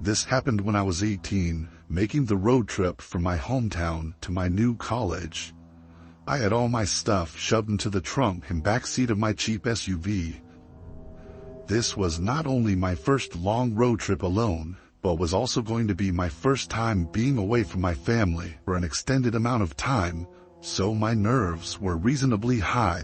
This happened when I was 18, making the road trip from my hometown to my new college. I had all my stuff shoved into the trunk and backseat of my cheap SUV. This was not only my first long road trip alone, but was also going to be my first time being away from my family for an extended amount of time, so my nerves were reasonably high.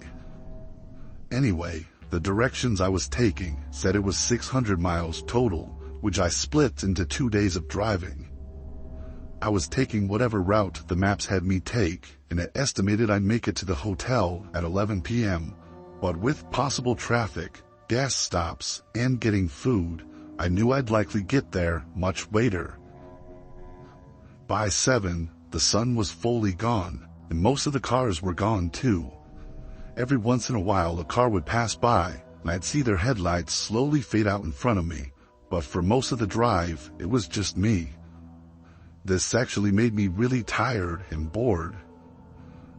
Anyway, the directions I was taking said it was 600 miles total, which I split into 2 days of driving. I was taking whatever route the maps had me take, and it estimated I'd make it to the hotel at 11 p.m., but with possible traffic, gas stops, and getting food, I knew I'd likely get there much later. By 7, the sun was fully gone, and most of the cars were gone too. Every once in a while a car would pass by, and I'd see their headlights slowly fade out in front of me, but for most of the drive, it was just me. This actually made me really tired and bored.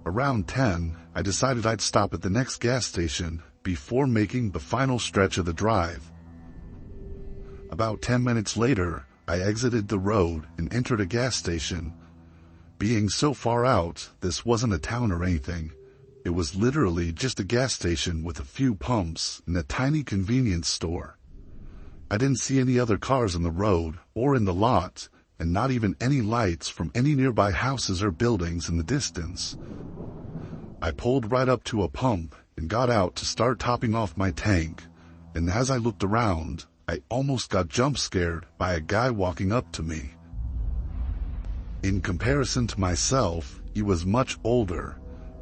Around 10, I decided I'd stop at the next gas station before making the final stretch of the drive. About 10 minutes later, I exited the road and entered a gas station. Being so far out, this wasn't a town or anything. It was literally just a gas station with a few pumps and a tiny convenience store. I didn't see any other cars on the road or in the lot, and not even any lights from any nearby houses or buildings in the distance. I pulled right up to a pump and got out to start topping off my tank, and as I looked around, I almost got jump scared by a guy walking up to me. In comparison to myself, he was much older,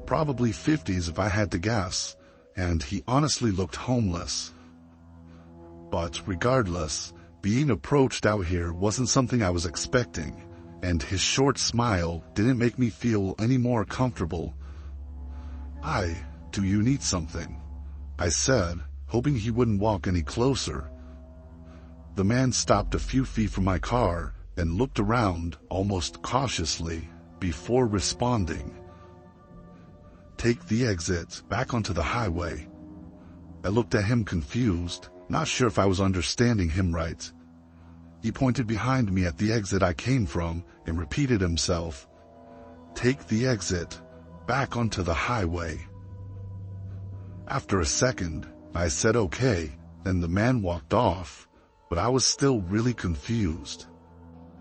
probably 50s if I had to guess, and he honestly looked homeless. But regardless, being approached out here wasn't something I was expecting, and his short smile didn't make me feel any more comfortable. "Hi, do you need something?" I said, hoping he wouldn't walk any closer. The man stopped a few feet from my car and looked around almost cautiously before responding. "Take the exit back onto the highway." I looked at him confused, not sure if I was understanding him right. He pointed behind me at the exit I came from and repeated himself, "Take the exit back onto the highway." After a second, I said okay, then the man walked off, but I was still really confused.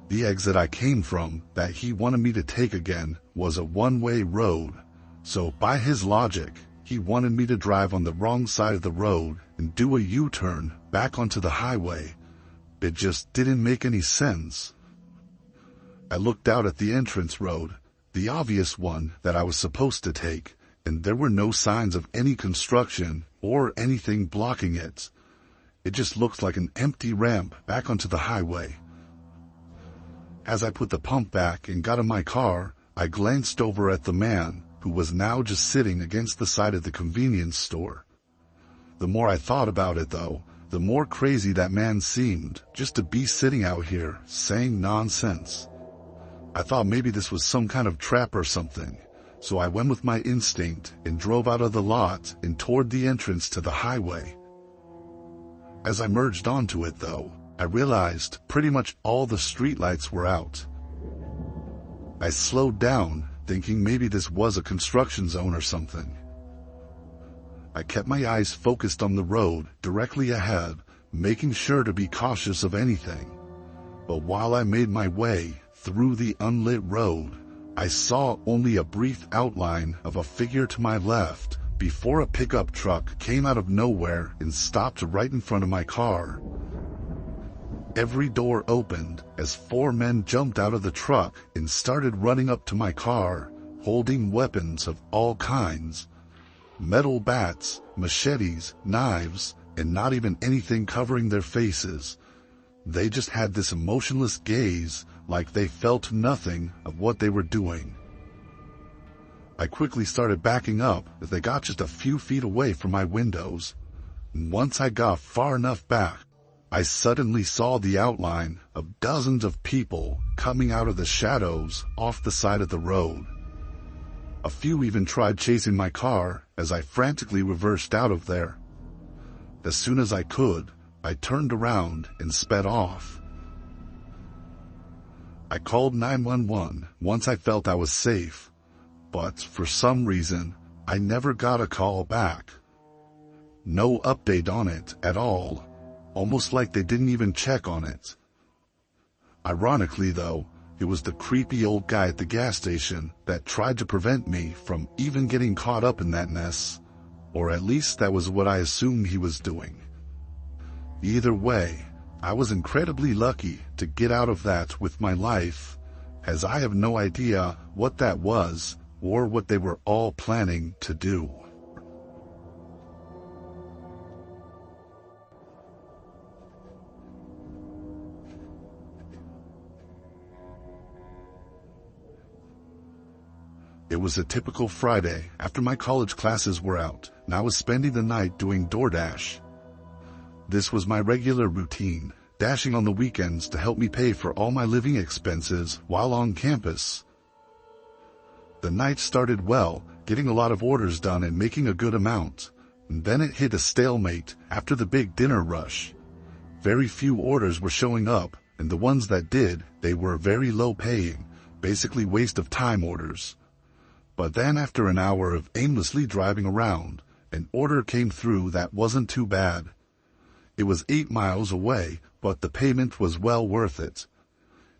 The exit I came from that he wanted me to take again was a one-way road, so by his logic, he wanted me to drive on the wrong side of the road and do a U-turn back onto the highway. It just didn't make any sense. I looked out at the entrance road, the obvious one that I was supposed to take, and there were no signs of any construction or anything blocking it. It just looked like an empty ramp back onto the highway. As I put the pump back and got in my car, I glanced over at the man, who was now just sitting against the side of the convenience store. The more I thought about it though, the more crazy that man seemed, just to be sitting out here, saying nonsense. I thought maybe this was some kind of trap or something, so I went with my instinct and drove out of the lot and toward the entrance to the highway. As I merged onto it though, I realized pretty much all the streetlights were out. I slowed down, thinking maybe this was a construction zone or something. I kept my eyes focused on the road directly ahead, making sure to be cautious of anything. But while I made my way through the unlit road, I saw only a brief outline of a figure to my left before a pickup truck came out of nowhere and stopped right in front of my car. Every door opened as 4 men jumped out of the truck and started running up to my car, holding weapons of all kinds. Metal bats, machetes, knives, and not even anything covering their faces. They just had this emotionless gaze, like they felt nothing of what they were doing. I quickly started backing up as they got just a few feet away from my windows. And once I got far enough back, I suddenly saw the outline of dozens of people coming out of the shadows off the side of the road. A few even tried chasing my car as I frantically reversed out of there. As soon as I could, I turned around and sped off. I called 911 once I felt I was safe, but for some reason, I never got a call back. No update on it at all, almost like they didn't even check on it. Ironically though, it was the creepy old guy at the gas station that tried to prevent me from even getting caught up in that mess, or at least that was what I assumed he was doing. Either way, I was incredibly lucky to get out of that with my life, as I have no idea what that was or what they were all planning to do. It was a typical Friday after my college classes were out, and I was spending the night doing DoorDash. This was my regular routine, dashing on the weekends to help me pay for all my living expenses while on campus. The night started well, getting a lot of orders done and making a good amount, and then it hit a stalemate after the big dinner rush. Very few orders were showing up, and the ones that did, they were very low paying, basically waste of time orders. But then after an hour of aimlessly driving around, an order came through that wasn't too bad. It was 8 miles away, but the payment was well worth it.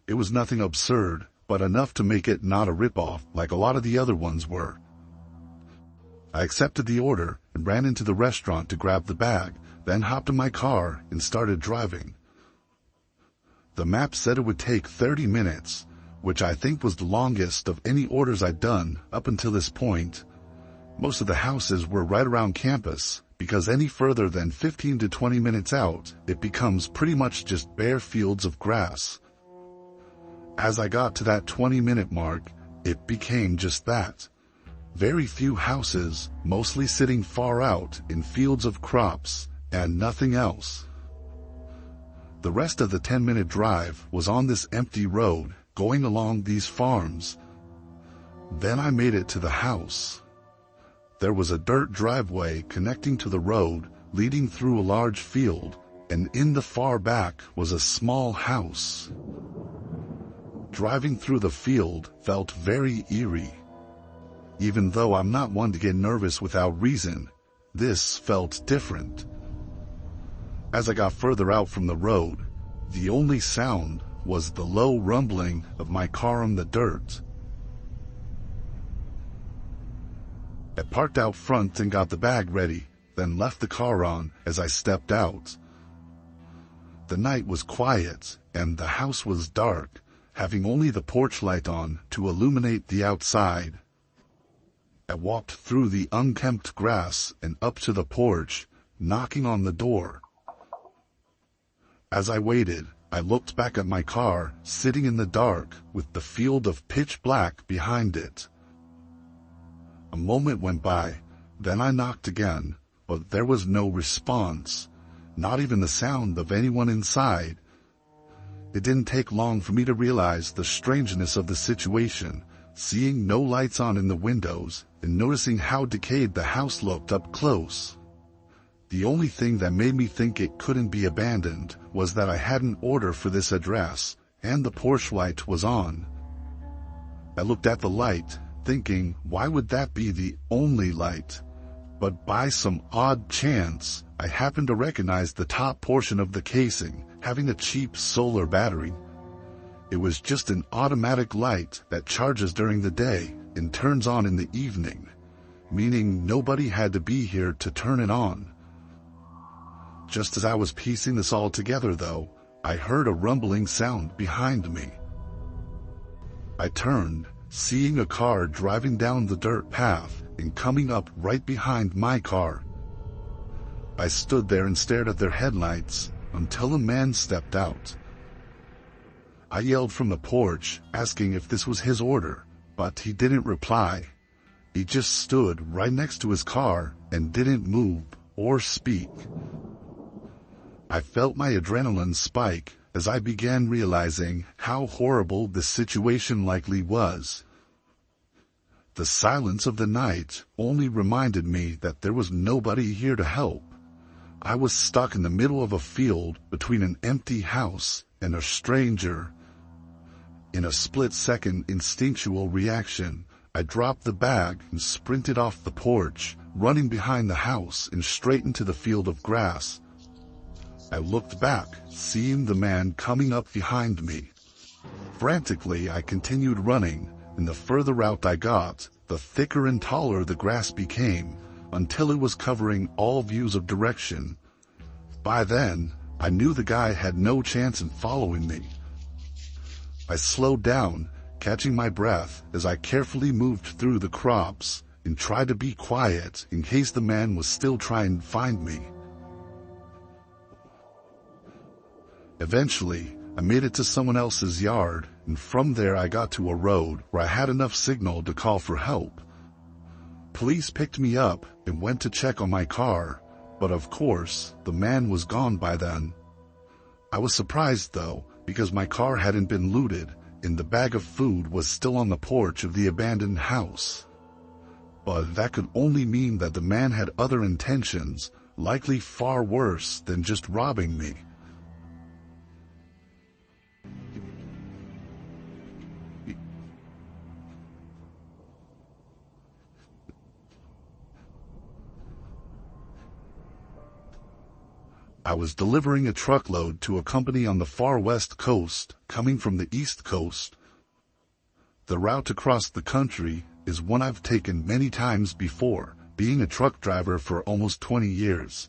It was nothing absurd, but enough to make it not a ripoff like a lot of the other ones were. I accepted the order and ran into the restaurant to grab the bag, then hopped in my car and started driving. The map said it would take 30 minutes, which I think was the longest of any orders I'd done up until this point. Most of the houses were right around campus, because any further than 15 to 20 minutes out, it becomes pretty much just bare fields of grass. As I got to that 20-minute mark, it became just that. Very few houses, mostly sitting far out in fields of crops, and nothing else. The rest of the 10-minute drive was on this empty road, going along these farms. Then I made it to the house. There was a dirt driveway connecting to the road, leading through a large field, and in the far back was a small house. Driving through the field felt very eerie. Even though I'm not one to get nervous without reason, this felt different. As I got further out from the road, the only sound was the low rumbling of my car on the dirt. I parked out front and got the bag ready, then left the car on as I stepped out. The night was quiet, and the house was dark, having only the porch light on to illuminate the outside. I walked through the unkempt grass and up to the porch, knocking on the door. As I waited, I looked back at my car, sitting in the dark, with the field of pitch black behind it. A moment went by, then I knocked again, but there was no response, not even the sound of anyone inside. It didn't take long for me to realize the strangeness of the situation, seeing no lights on in the windows, and noticing how decayed the house looked up close. The only thing that made me think it couldn't be abandoned was that I had an order for this address, and the porch light was on. I looked at the light, thinking, why would that be the only light? But by some odd chance, I happened to recognize the top portion of the casing, having a cheap solar battery. It was just an automatic light that charges during the day and turns on in the evening, meaning nobody had to be here to turn it on. Just as I was piecing this all together though, I heard a rumbling sound behind me. I turned, seeing a car driving down the dirt path and coming up right behind my car. I stood there and stared at their headlights until a man stepped out. I yelled from the porch, asking if this was his order, but he didn't reply. He just stood right next to his car and didn't move or speak. I felt my adrenaline spike as I began realizing how horrible this situation likely was. The silence of the night only reminded me that there was nobody here to help. I was stuck in the middle of a field between an empty house and a stranger. In a split-second instinctual reaction, I dropped the bag and sprinted off the porch, running behind the house and straight into the field of grass. I looked back, seeing the man coming up behind me. Frantically, I continued running, and the further out I got, the thicker and taller the grass became, until it was covering all views of direction. By then, I knew the guy had no chance in following me. I slowed down, catching my breath as I carefully moved through the crops and tried to be quiet in case the man was still trying to find me. Eventually, I made it to someone else's yard, and from there I got to a road where I had enough signal to call for help. Police picked me up and went to check on my car, but of course, the man was gone by then. I was surprised though, because my car hadn't been looted, and the bag of food was still on the porch of the abandoned house. But that could only mean that the man had other intentions, likely far worse than just robbing me. I was delivering a truckload to a company on the far west coast, coming from the east coast. The route across the country is one I've taken many times before, being a truck driver for almost 20 years.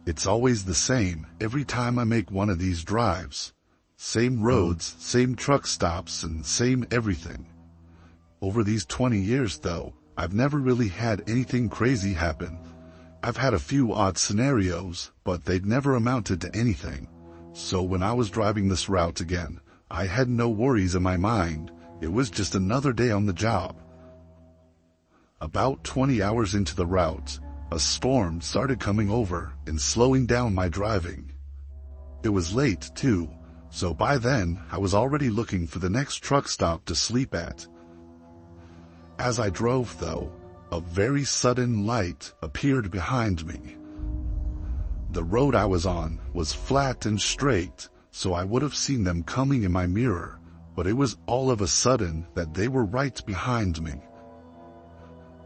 It's always the same every time I make one of these drives. Same roads, same truck stops, and same everything. Over these 20 years though, I've never really had anything crazy happen. I've had a few odd scenarios, but they'd never amounted to anything. So when I was driving this route again, I had no worries in my mind. It was just another day on the job. About 20 hours into the route, a storm started coming over and slowing down my driving. It was late too, so by then I was already looking for the next truck stop to sleep at. As I drove though, a very sudden light appeared behind me. The road I was on was flat and straight, so I would have seen them coming in my mirror, but it was all of a sudden that they were right behind me.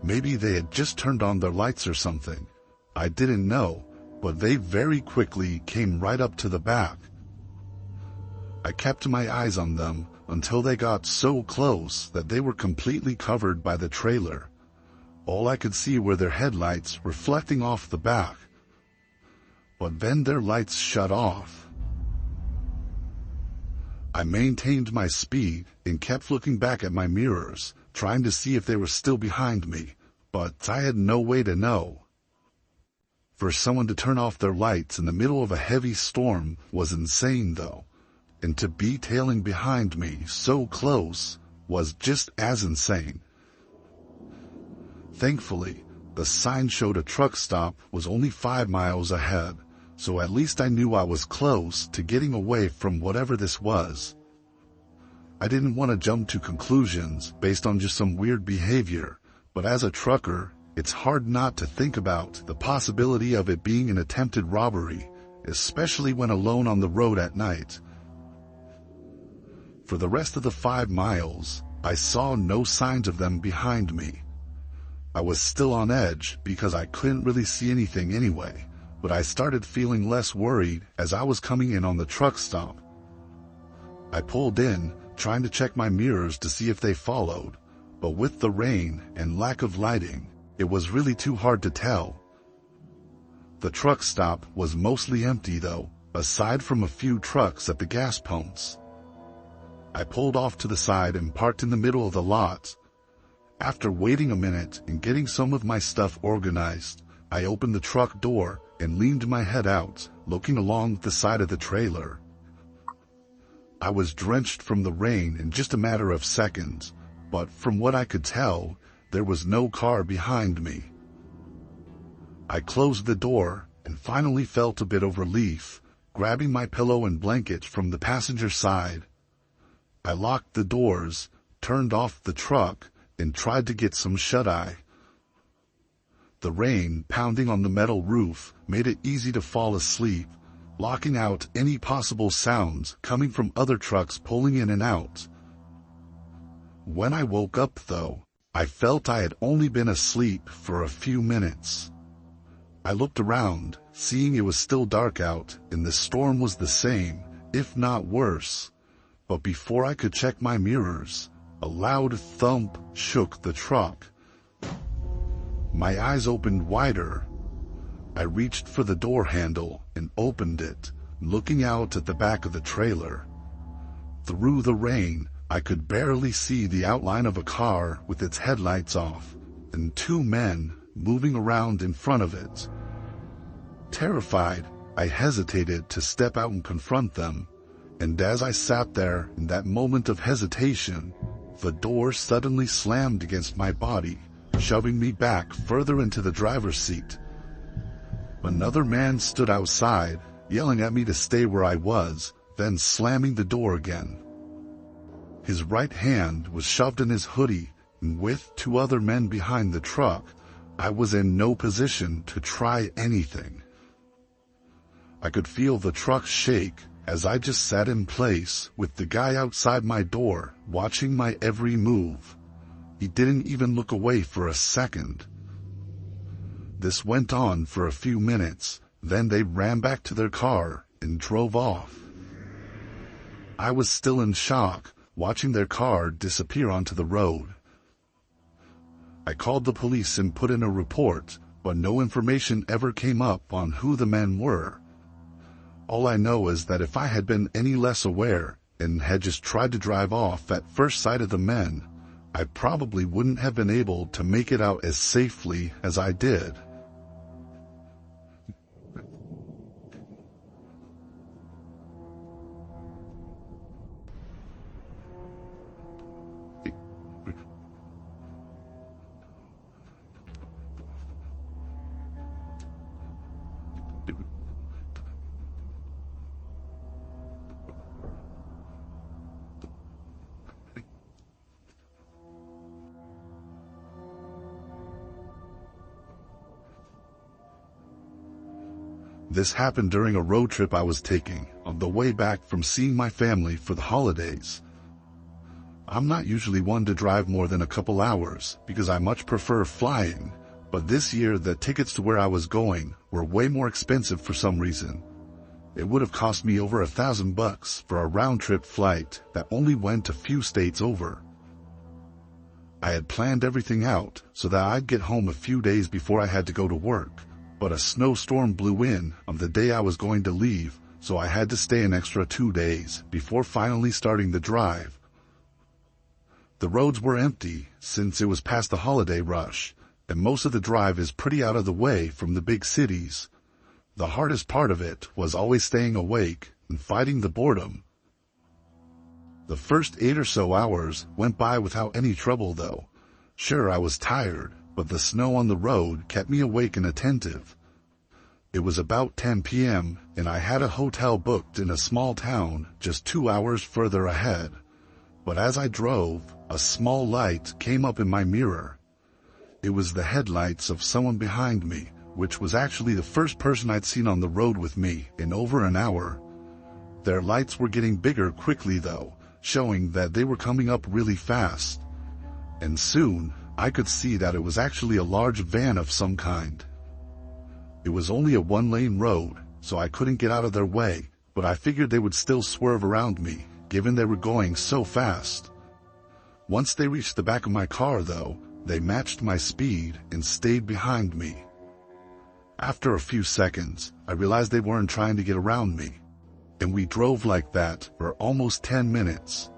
Maybe they had just turned on their lights or something. I didn't know, but they very quickly came right up to the back. I kept my eyes on them until they got so close that they were completely covered by the trailer. All I could see were their headlights reflecting off the back. But then their lights shut off. I maintained my speed and kept looking back at my mirrors, trying to see if they were still behind me, but I had no way to know. For someone to turn off their lights in the middle of a heavy storm was insane though, and to be tailing behind me so close was just as insane. Thankfully, the sign showed a truck stop was only 5 miles ahead, so at least I knew I was close to getting away from whatever this was. I didn't want to jump to conclusions based on just some weird behavior, but as a trucker, it's hard not to think about the possibility of it being an attempted robbery, especially when alone on the road at night. For the rest of the 5 miles, I saw no signs of them behind me. I was still on edge because I couldn't really see anything anyway, but I started feeling less worried as I was coming in on the truck stop. I pulled in, trying to check my mirrors to see if they followed, but with the rain and lack of lighting, it was really too hard to tell. The truck stop was mostly empty though, aside from a few trucks at the gas pumps. I pulled off to the side and parked in the middle of the lot. After waiting a minute and getting some of my stuff organized, I opened the truck door and leaned my head out, looking along the side of the trailer. I was drenched from the rain in just a matter of seconds, but from what I could tell, there was no car behind me. I closed the door and finally felt a bit of relief, grabbing my pillow and blanket from the passenger side. I locked the doors, turned off the truck, and tried to get some shut-eye. The rain pounding on the metal roof made it easy to fall asleep, locking out any possible sounds coming from other trucks pulling in and out. When I woke up though, I felt I had only been asleep for a few minutes. I looked around, seeing it was still dark out, and the storm was the same, if not worse. But before I could check my mirrors, a loud thump shook the truck. My eyes opened wider. I reached for the door handle and opened it, looking out at the back of the trailer. Through the rain, I could barely see the outline of a car with its headlights off, and two men moving around in front of it. Terrified, I hesitated to step out and confront them, and as I sat there in that moment of hesitation, the door suddenly slammed against my body, shoving me back further into the driver's seat. Another man stood outside, yelling at me to stay where I was, then slamming the door again. His right hand was shoved in his hoodie, and with two other men behind the truck, I was in no position to try anything. I could feel the truck shake as I just sat in place with the guy outside my door watching my every move. He didn't even look away for a second. This went on for a few minutes, then they ran back to their car and drove off. I was still in shock, watching their car disappear onto the road. I called the police and put in a report, but no information ever came up on who the men were. All I know is that if I had been any less aware and had just tried to drive off at first sight of the men, I probably wouldn't have been able to make it out as safely as I did. This happened during a road trip I was taking on the way back from seeing my family for the holidays. I'm not usually one to drive more than a couple hours because I much prefer flying, but this year the tickets to where I was going were way more expensive for some reason. It would have cost me over $1,000 for a round-trip flight that only went a few states over. I had planned everything out so that I'd get home a few days before I had to go to work. But a snowstorm blew in on the day I was going to leave, so I had to stay an extra 2 days before finally starting the drive. The roads were empty since it was past the holiday rush, and most of the drive is pretty out of the way from the big cities. The hardest part of it was always staying awake and fighting the boredom. The first 8 or so hours went by without any trouble though. Sure, I was tired, but the snow on the road kept me awake and attentive. It was about 10 p.m., and I had a hotel booked in a small town just 2 hours further ahead. But as I drove, a small light came up in my mirror. It was the headlights of someone behind me, which was actually the first person I'd seen on the road with me in over an hour. Their lights were getting bigger quickly though, showing that they were coming up really fast. And soon, I could see that it was actually a large van of some kind. It was only a one-lane road, so I couldn't get out of their way, but I figured they would still swerve around me, given they were going so fast. Once they reached the back of my car though, they matched my speed and stayed behind me. After a few seconds, I realized they weren't trying to get around me, and we drove like that for almost 10 minutes.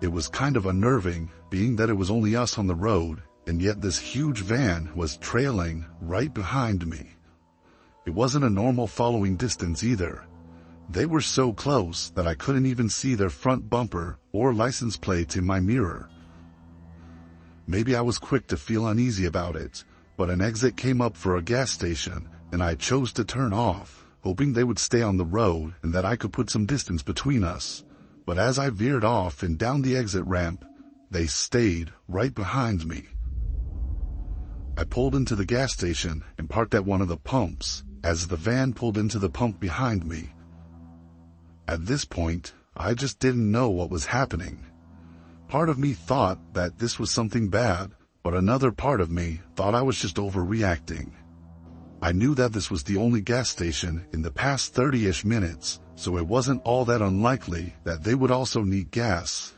It was kind of unnerving, being that it was only us on the road, and yet this huge van was trailing right behind me. It wasn't a normal following distance either. They were so close that I couldn't even see their front bumper or license plates in my mirror. Maybe I was quick to feel uneasy about it, but an exit came up for a gas station, and I chose to turn off, hoping they would stay on the road and that I could put some distance between us. But as I veered off and down the exit ramp, they stayed right behind me. I pulled into the gas station and parked at one of the pumps as the van pulled into the pump behind me. At this point, I just didn't know what was happening. Part of me thought that this was something bad, but another part of me thought I was just overreacting. I knew that this was the only gas station in the past 30-ish minutes, so it wasn't all that unlikely that they would also need gas.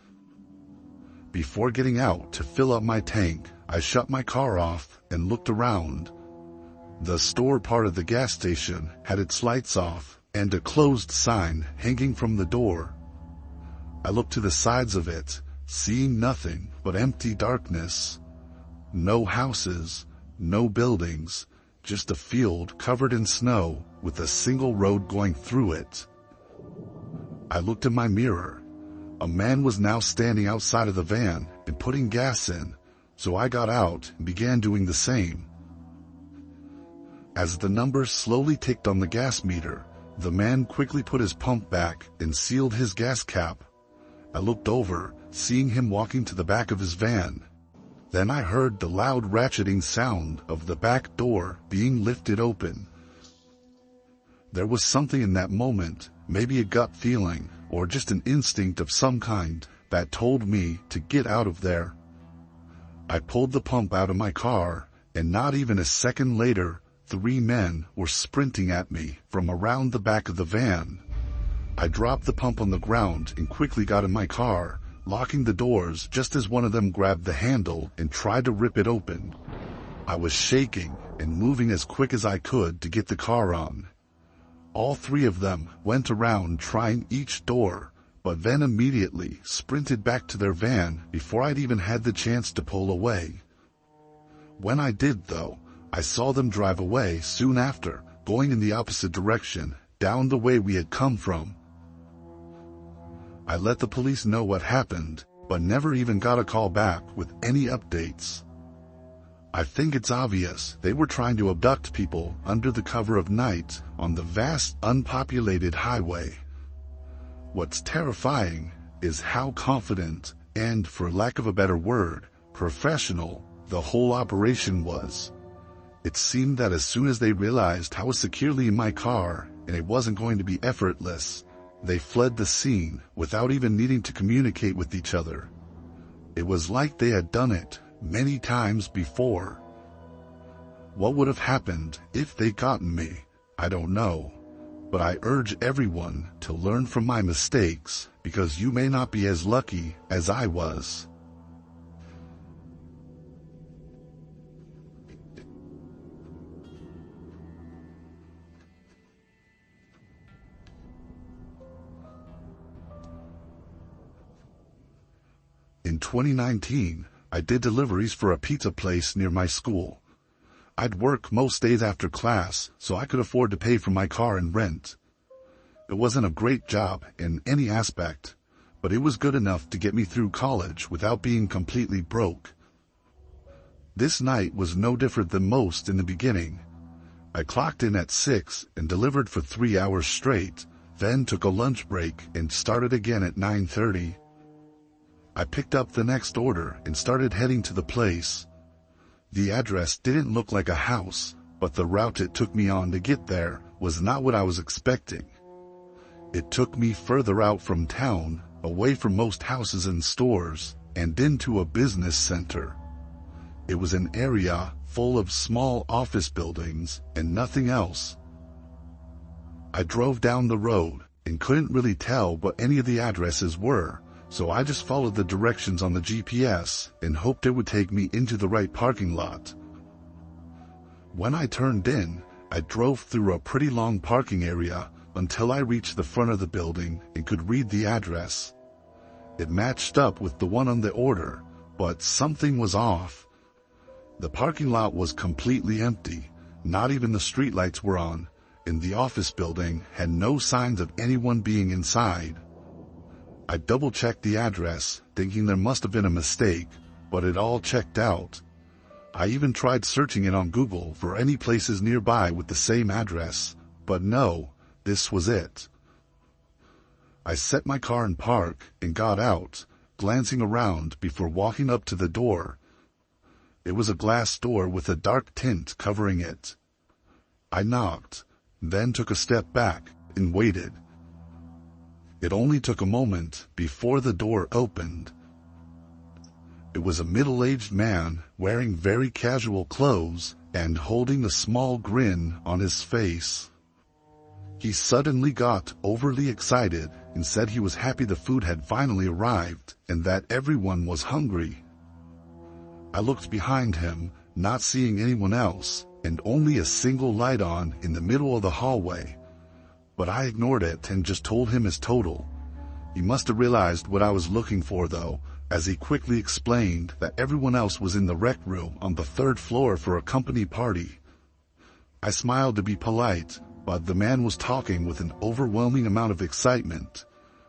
Before getting out to fill up my tank, I shut my car off and looked around. The store part of the gas station had its lights off and a closed sign hanging from the door. I looked to the sides of it, seeing nothing but empty darkness. No houses, no buildings, just a field covered in snow with a single road going through it. I looked in my mirror. A man was now standing outside of the van and putting gas in, so I got out and began doing the same. As the numbers slowly ticked on the gas meter, the man quickly put his pump back and sealed his gas cap. I looked over, seeing him walking to the back of his van. Then I heard the loud ratcheting sound of the back door being lifted open. There was something in that moment, maybe a gut feeling, or just an instinct of some kind, that told me to get out of there. I pulled the pump out of my car, and not even a second later, 3 men were sprinting at me from around the back of the van. I dropped the pump on the ground and quickly got in my car, locking the doors just as one of them grabbed the handle and tried to rip it open. I was shaking and moving as quick as I could to get the car on. All 3 of them went around trying each door, but then immediately sprinted back to their van before I'd even had the chance to pull away. When I did, though, I saw them drive away soon after, going in the opposite direction, down the way we had come from. I let the police know what happened, but never even got a call back with any updates. I think it's obvious they were trying to abduct people under the cover of night on the vast unpopulated highway. What's terrifying is how confident and, for lack of a better word, professional the whole operation was. It seemed that as soon as they realized I was securely in my car and it wasn't going to be effortless, they fled the scene without even needing to communicate with each other. It was like they had done it many times before. What would have happened if they'd gotten me? I don't know. But I urge everyone to learn from my mistakes, because you may not be as lucky as I was. In 2019, I did deliveries for a pizza place near my school. I'd work most days after class, so I could afford to pay for my car and rent. It wasn't a great job in any aspect, but it was good enough to get me through college without being completely broke. This night was no different than most in the beginning. I clocked in at 6 and delivered for 3 hours straight, then took a lunch break and started again at 9:30. I picked up the next order and started heading to the place. The address didn't look like a house, but the route it took me on to get there was not what I was expecting. It took me further out from town, away from most houses and stores, and into a business center. It was an area full of small office buildings and nothing else. I drove down the road and couldn't really tell what any of the addresses were, so I just followed the directions on the GPS and hoped it would take me into the right parking lot. When I turned in, I drove through a pretty long parking area until I reached the front of the building and could read the address. It matched up with the one on the order, but something was off. The parking lot was completely empty, not even the streetlights were on, and the office building had no signs of anyone being inside. I double-checked the address, thinking there must have been a mistake, but it all checked out. I even tried searching it on Google for any places nearby with the same address, but no, this was it. I set my car in park and got out, glancing around before walking up to the door. It was a glass door with a dark tint covering it. I knocked, then took a step back and waited. It only took a moment before the door opened. It was a middle-aged man wearing very casual clothes and holding a small grin on his face. He suddenly got overly excited and said he was happy the food had finally arrived and that everyone was hungry. I looked behind him, not seeing anyone else, and only a single light on in the middle of the hallway. But I ignored it and just told him his total. He must have realized what I was looking for though, as he quickly explained that everyone else was in the rec room on the 3rd floor for a company party. I smiled to be polite, but the man was talking with an overwhelming amount of excitement.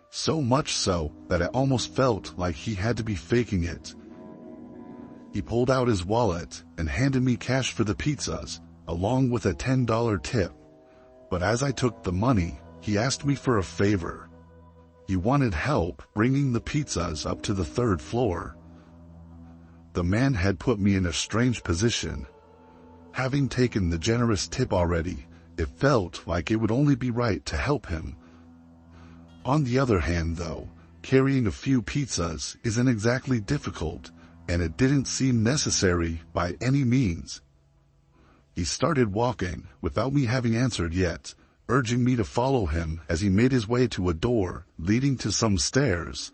So much so that it almost felt like he had to be faking it. He pulled out his wallet and handed me cash for the pizzas, along with a $10 tip. But as I took the money, he asked me for a favor. He wanted help bringing the pizzas up to the 3rd floor. The man had put me in a strange position. Having taken the generous tip already, it felt like it would only be right to help him. On the other hand though, carrying a few pizzas isn't exactly difficult, and it didn't seem necessary by any means. He started walking without me having answered yet, urging me to follow him as he made his way to a door leading to some stairs.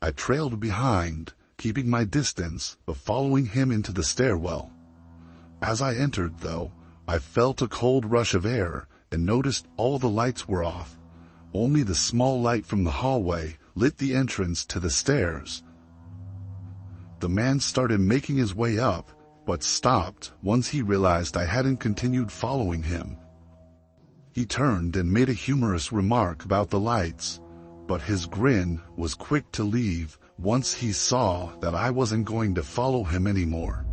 I trailed behind, keeping my distance but following him into the stairwell. As I entered though, I felt a cold rush of air and noticed all the lights were off. Only the small light from the hallway lit the entrance to the stairs. The man started making his way up, but stopped once he realized I hadn't continued following him. He turned and made a humorous remark about the lights, but his grin was quick to leave once he saw that I wasn't going to follow him anymore.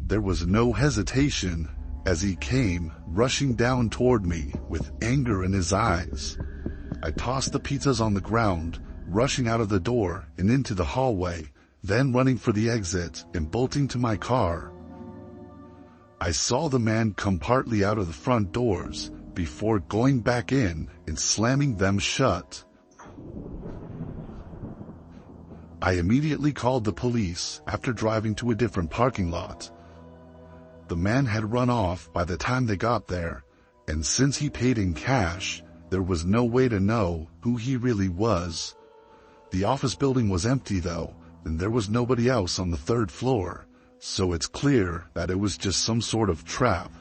There was no hesitation as he came rushing down toward me with anger in his eyes. I tossed the pizzas on the ground, rushing out of the door and into the hallway, then running for the exit and bolting to my car. I saw the man come partly out of the front doors before going back in and slamming them shut. I immediately called the police after driving to a different parking lot. The man had run off by the time they got there, and since he paid in cash, there was no way to know who he really was. The office building was empty though, and there was nobody else on the 3rd floor, so it's clear that it was just some sort of trap.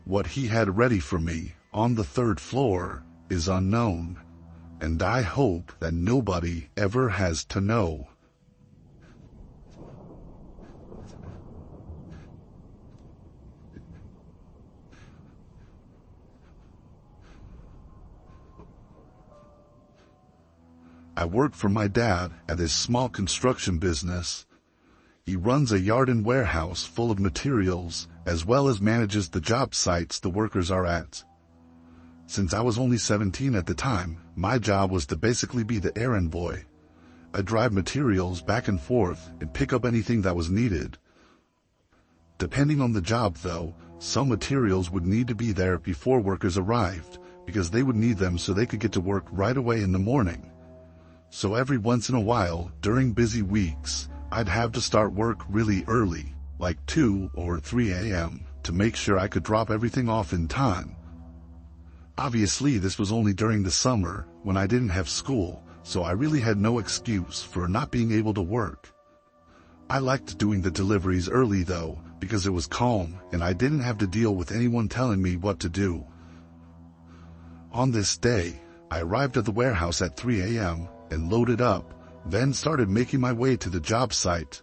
What he had ready for me on the 3rd floor is unknown, and I hope that nobody ever has to know. I work for my dad at his small construction business. He runs a yard and warehouse full of materials, as well as manages the job sites the workers are at. Since I was only 17 at the time, my job was to basically be the errand boy. I'd drive materials back and forth and pick up anything that was needed. Depending on the job though, some materials would need to be there before workers arrived, because they would need them so they could get to work right away in the morning. So every once in a while, during busy weeks, I'd have to start work really early, like 2 or 3 a.m., to make sure I could drop everything off in time. Obviously, this was only during the summer, when I didn't have school, so I really had no excuse for not being able to work. I liked doing the deliveries early though, because it was calm and I didn't have to deal with anyone telling me what to do. On this day, I arrived at the warehouse at 3 a.m. and loaded up, then started making my way to the job site.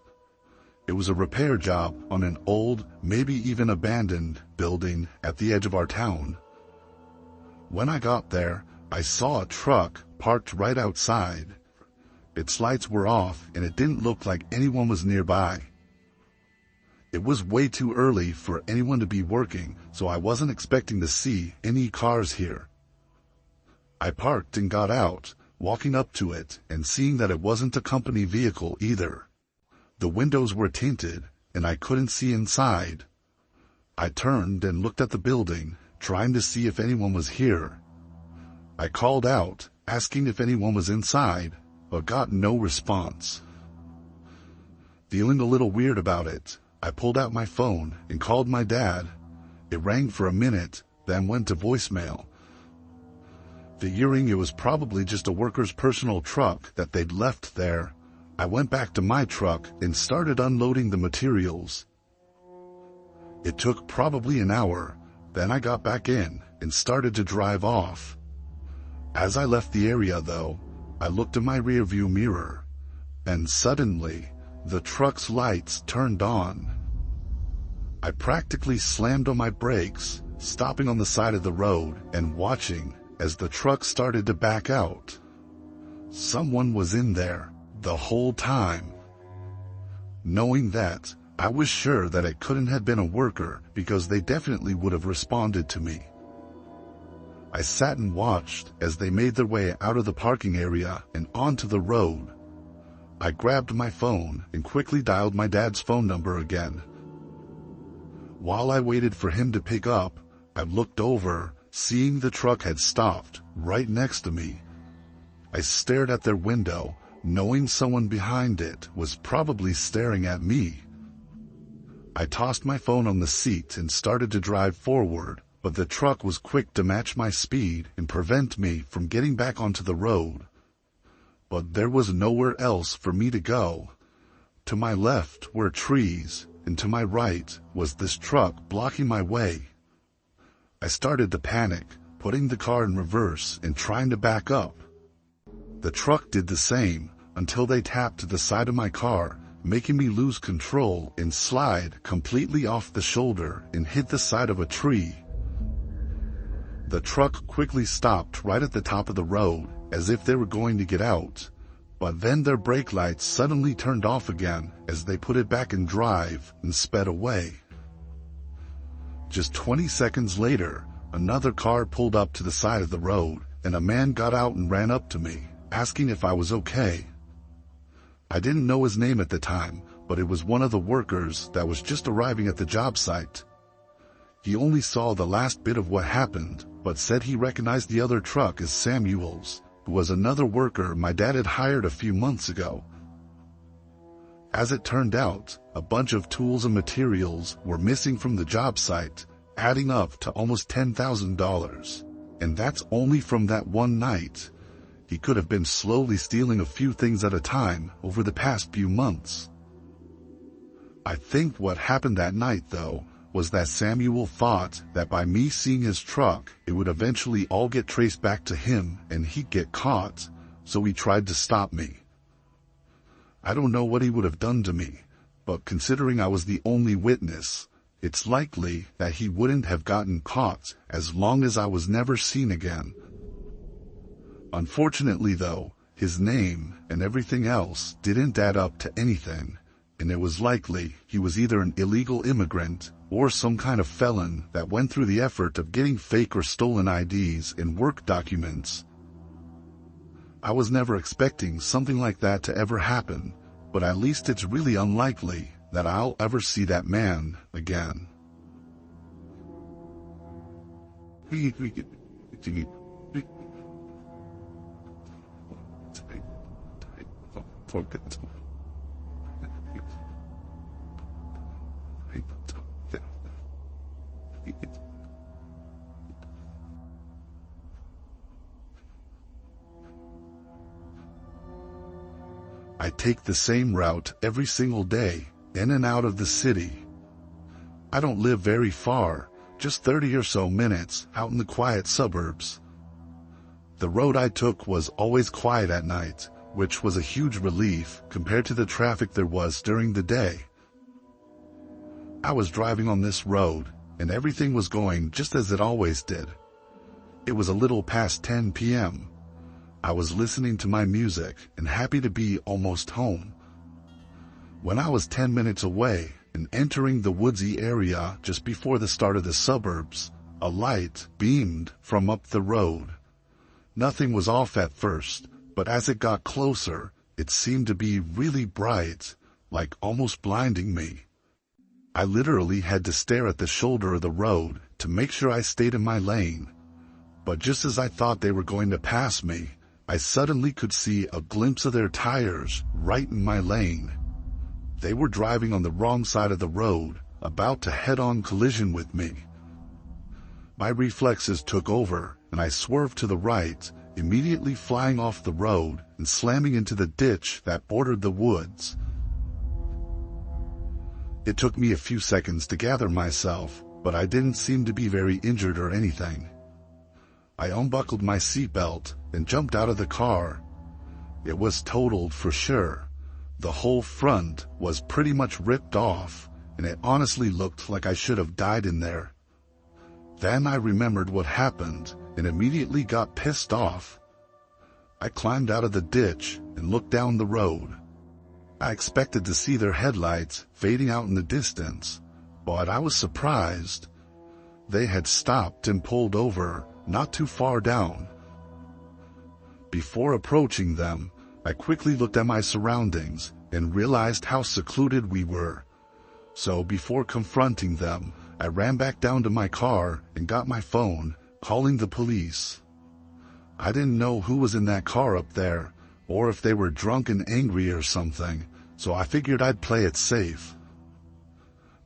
It was a repair job on an old, maybe even abandoned, building at the edge of our town. When I got there, I saw a truck parked right outside. Its lights were off and it didn't look like anyone was nearby. It was way too early for anyone to be working, so I wasn't expecting to see any cars here. I parked and got out, walking up to it and seeing that it wasn't a company vehicle either. The windows were tinted and I couldn't see inside. I turned and looked at the building, trying to see if anyone was here. I called out, asking if anyone was inside, but got no response. Feeling a little weird about it, I pulled out my phone and called my dad. It rang for a minute, then went to voicemail. Figuring it was probably just a worker's personal truck that they'd left there, I went back to my truck and started unloading the materials. It took probably an hour, then I got back in and started to drive off. As I left the area though, I looked in my rearview mirror, and suddenly, the truck's lights turned on. I practically slammed on my brakes, stopping on the side of the road and watching as the truck started to back out. Someone was in there the whole time. Knowing that, I was sure that it couldn't have been a worker because they definitely would have responded to me. I sat and watched as they made their way out of the parking area and onto the road. I grabbed my phone and quickly dialed my dad's phone number again. While I waited for him to pick up, I looked over, seeing the truck had stopped right next to me. I stared at their window, knowing someone behind it was probably staring at me. I tossed my phone on the seat and started to drive forward, but the truck was quick to match my speed and prevent me from getting back onto the road. But there was nowhere else for me to go. To my left were trees, and to my right was this truck blocking my way. I started to panic, putting the car in reverse and trying to back up. The truck did the same until they tapped to the side of my car, making me lose control and slide completely off the shoulder and hit the side of a tree. The truck quickly stopped right at the top of the road as if they were going to get out, but then their brake lights suddenly turned off again as they put it back in drive and sped away. Just 20 seconds later, another car pulled up to the side of the road and a man got out and ran up to me, asking if I was okay. I didn't know his name at the time, but it was one of the workers that was just arriving at the job site. He only saw the last bit of what happened, but said he recognized the other truck as Samuel's, who was another worker my dad had hired a few months ago. As it turned out, a bunch of tools and materials were missing from the job site, adding up to almost $10,000. And that's only from that one night. He could have been slowly stealing a few things at a time over the past few months. I think what happened that night, though, was that Samuel thought that by me seeing his truck, it would eventually all get traced back to him and he'd get caught, so he tried to stop me. I don't know what he would have done to me, but considering I was the only witness, it's likely that he wouldn't have gotten caught as long as I was never seen again. Unfortunately though, his name and everything else didn't add up to anything, and it was likely he was either an illegal immigrant or some kind of felon that went through the effort of getting fake or stolen IDs and work documents. I was never expecting something like that to ever happen, but at least it's really unlikely that I'll ever see that man again. I take the same route every single day, in and out of the city. I don't live very far, just 30 or so minutes out in the quiet suburbs. The road I took was always quiet at night, which was a huge relief compared to the traffic there was during the day. I was driving on this road, and everything was going just as it always did. It was a little past 10 p.m. I was listening to my music and happy to be almost home. When I was 10 minutes away and entering the woodsy area just before the start of the suburbs, a light beamed from up the road. Nothing was off at first, but as it got closer, it seemed to be really bright, like almost blinding me. I literally had to stare at the shoulder of the road to make sure I stayed in my lane. But just as I thought they were going to pass me, I suddenly could see a glimpse of their tires right in my lane. They were driving on the wrong side of the road, about to head-on collision with me. My reflexes took over, and I swerved to the right, immediately flying off the road and slamming into the ditch that bordered the woods. It took me a few seconds to gather myself, but I didn't seem to be very injured or anything. I unbuckled my seatbelt and jumped out of the car. It was totaled for sure. The whole front was pretty much ripped off, and it honestly looked like I should have died in there. Then I remembered what happened and immediately got pissed off. I climbed out of the ditch and looked down the road. I expected to see their headlights fading out in the distance, but I was surprised. They had stopped and pulled over not too far down. Before approaching them, I quickly looked at my surroundings and realized how secluded we were. So before confronting them, I ran back down to my car and got my phone, calling the police. I didn't know who was in that car up there, or if they were drunk and angry or something, so I figured I'd play it safe.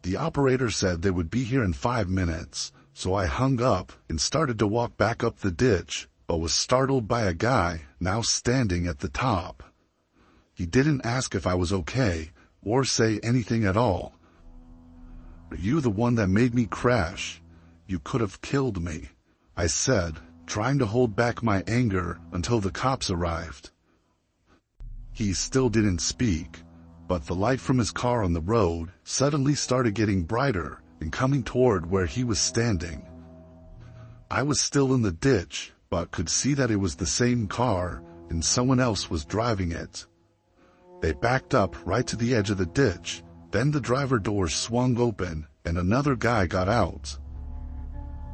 The operator said they would be here in 5 minutes, so I hung up and started to walk back up the ditch, but was startled by a guy now standing at the top. He didn't ask if I was okay, or say anything at all. "Are you the one that made me crash? You could have killed me," I said, trying to hold back my anger until the cops arrived. He still didn't speak, but the light from his car on the road suddenly started getting brighter and coming toward where he was standing. I was still in the ditch, but could see that it was the same car and someone else was driving it. They backed up right to the edge of the ditch. Then the driver door swung open and another guy got out.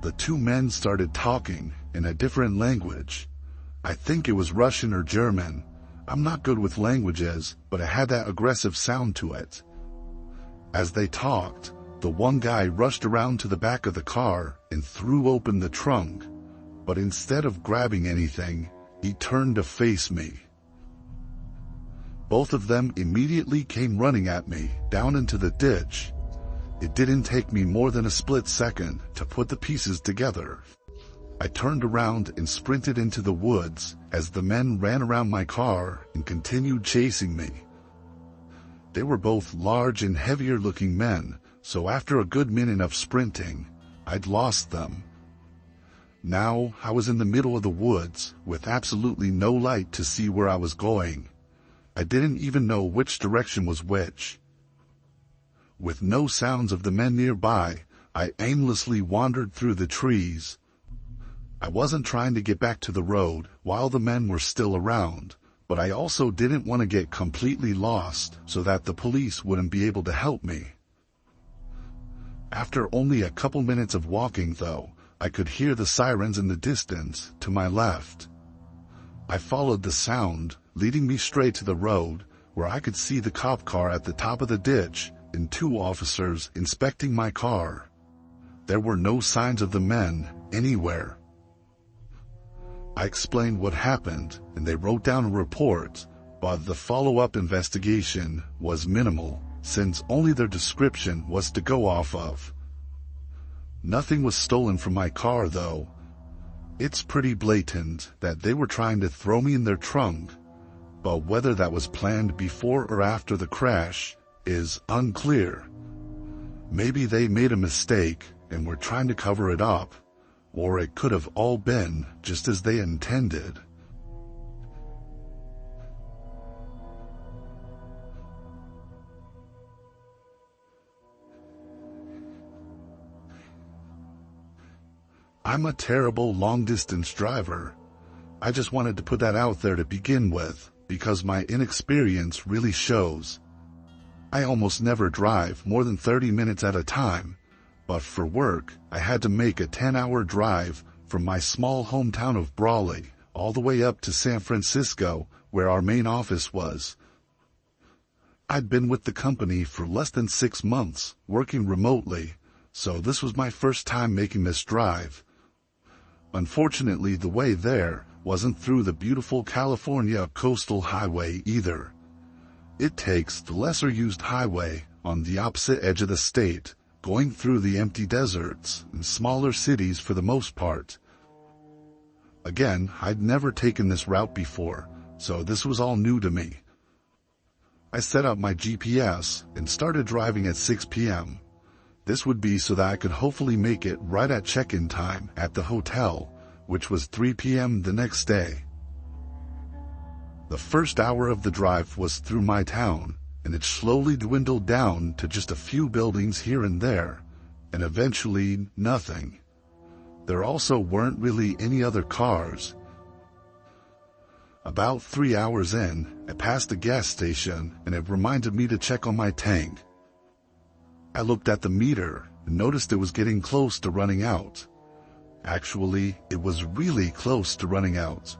The two men started talking in a different language. I think it was Russian or German. I'm not good with languages, but it had that aggressive sound to it. As they talked, the one guy rushed around to the back of the car and threw open the trunk, but instead of grabbing anything, he turned to face me. Both of them immediately came running at me down into the ditch. It didn't take me more than a split second to put the pieces together. I turned around and sprinted into the woods as the men ran around my car and continued chasing me. They were both large and heavier looking men, so after a good minute of sprinting, I'd lost them. Now I was in the middle of the woods with absolutely no light to see where I was going. I didn't even know which direction was which. With no sounds of the men nearby, I aimlessly wandered through the trees. I wasn't trying to get back to the road while the men were still around, but I also didn't want to get completely lost so that the police wouldn't be able to help me. After only a couple minutes of walking, though, I could hear the sirens in the distance to my left. I followed the sound, leading me straight to the road, where I could see the cop car at the top of the ditch and 2 officers inspecting my car. There were no signs of the men anywhere. I explained what happened, and they wrote down a report, but the follow-up investigation was minimal, since only their description was to go off of. Nothing was stolen from my car, though. It's pretty blatant that they were trying to throw me in their trunk, but whether that was planned before or after the crash is unclear. Maybe they made a mistake and were trying to cover it up, or it could have all been just as they intended. I'm a terrible long-distance driver. I just wanted to put that out there to begin with, because my inexperience really shows. I almost never drive more than 30 minutes at a time, but for work, I had to make a 10-hour drive from my small hometown of Brawley all the way up to San Francisco, where our main office was. I'd been with the company for less than 6 months, working remotely, so this was my first time making this drive. Unfortunately, the way there wasn't through the beautiful California coastal highway either. It takes the lesser-used highway on the opposite edge of the state, going through the empty deserts and smaller cities for the most part. Again, I'd never taken this route before, so this was all new to me. I set up my GPS and started driving at 6 p.m. This would be so that I could hopefully make it right at check-in time at the hotel, which was 3 p.m. the next day. The first hour of the drive was through my town, and it slowly dwindled down to just a few buildings here and there, and eventually nothing. There also weren't really any other cars. About 3 hours in, I passed a gas station, and it reminded me to check on my tank. I looked at the meter and noticed it was getting close to running out. Actually, it was really close to running out.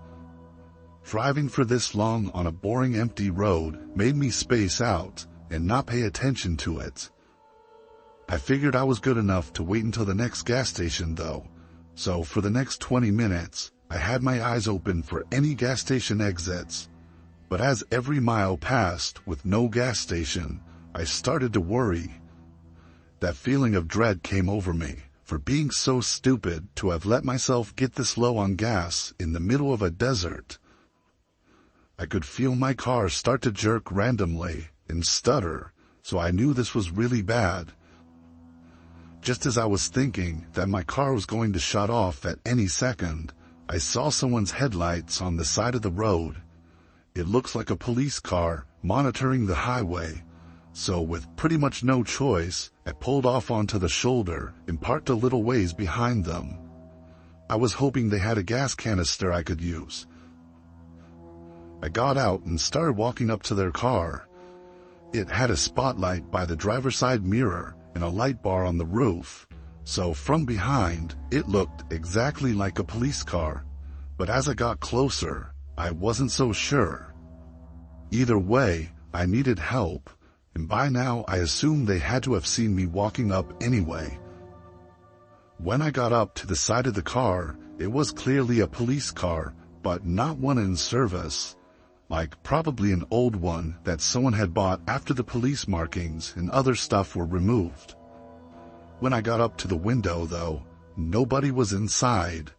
Driving for this long on a boring empty road made me space out and not pay attention to it. I figured I was good enough to wait until the next gas station though, so for the next 20 minutes, I had my eyes open for any gas station exits. But as every mile passed with no gas station, I started to worry. That feeling of dread came over me for being so stupid to have let myself get this low on gas in the middle of a desert. I could feel my car start to jerk randomly and stutter, so I knew this was really bad. Just as I was thinking that my car was going to shut off at any second, I saw someone's headlights on the side of the road. It looks like a police car monitoring the highway, so with pretty much no choice, I pulled off onto the shoulder and parked a little ways behind them. I was hoping they had a gas canister I could use. I got out and started walking up to their car. It had a spotlight by the driver's side mirror and a light bar on the roof, so from behind, it looked exactly like a police car. But as I got closer, I wasn't so sure. Either way, I needed help, and by now I assumed they had to have seen me walking up anyway. When I got up to the side of the car, it was clearly a police car, but not one in service. Like probably an old one that someone had bought after the police markings and other stuff were removed. When I got up to the window though, nobody was inside,